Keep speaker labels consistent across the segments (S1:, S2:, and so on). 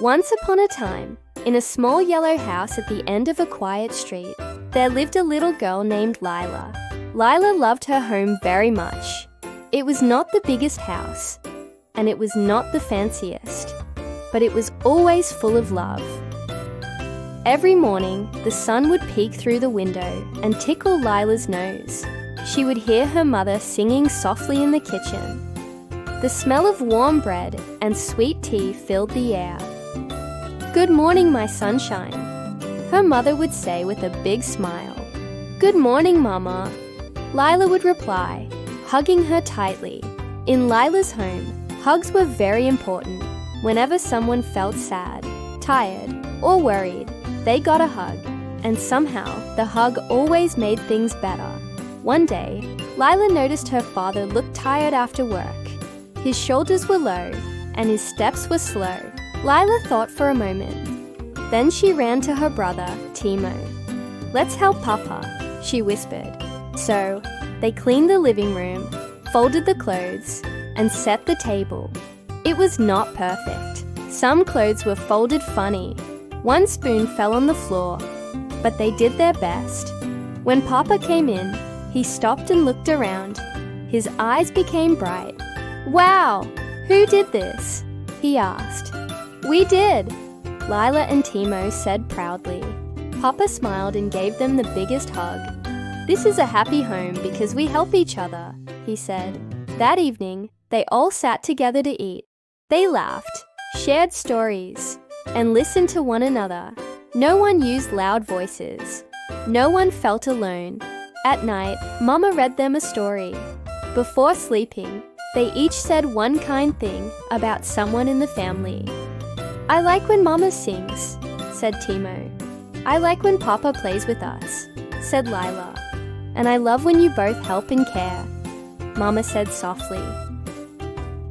S1: Once upon a time, in a small yellow house at the end of a quiet street, there lived a little girl named Lila. Lila loved her home very much. It was not the biggest house, and it was not the fanciest, but it was always full of love. Every morning, the sun would peek through the window and tickle Lila's nose. She would hear her mother singing softly in the kitchen. The smell of warm bread and sweet tea filled the air. "Good morning, my sunshine," her mother would say with a big smile. "Good morning, Mama," Lila would reply, hugging her tightly. In Lila's home, hugs were very important. Whenever someone felt sad, tired, or worried, they got a hug, and somehow the hug always made things better. One day, Lila noticed her father looked tired after work. His shoulders were low, and his steps were slow. Lila thought for a moment. Then she ran to her brother, Timo. "Let's help Papa," she whispered. So, they cleaned the living room, folded the clothes, and set the table. It was not perfect. Some clothes were folded funny. One spoon fell on the floor, but they did their best. When Papa came in, he stopped and looked around. His eyes became bright. "Wow! Who did this?" he asked. "We did," Lila and Timo said proudly. Papa smiled and gave them the biggest hug. "This is a happy home because we help each other," he said. That evening, they all sat together to eat. They laughed, shared stories, and listened to one another. No one used loud voices. No one felt alone. At night, Mama read them a story. Before sleeping, they each said one kind thing about someone in the family. "I like when Mama sings," said Timo. "I like when Papa plays with us," said Lila. "And I love when you both help and care," Mama said softly.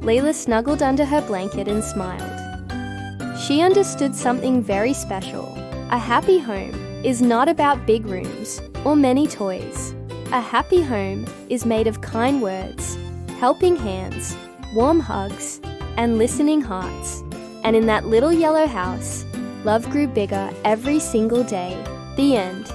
S1: Lila snuggled under her blanket and smiled. She understood something very special. A happy home is not about big rooms or many toys. A happy home is made of kind words, helping hands, warm hugs, and listening hearts. And in that little yellow house, love grew bigger every single day. The end.